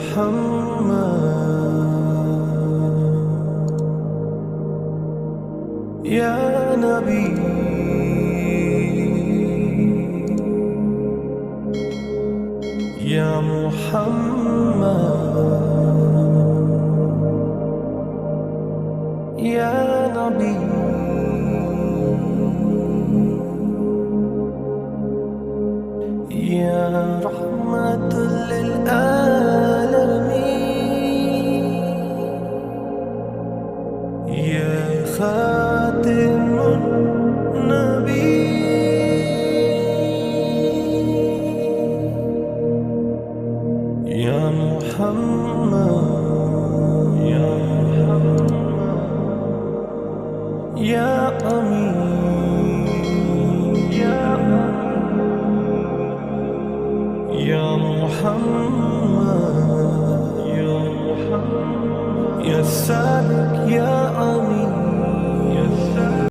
محمد يا نبي يا محمد يا نبي يا رحمة للعالمين يا خاتم النبي يا محمد يا محمد يا أمين يا محمد يا محمد يا سابق يا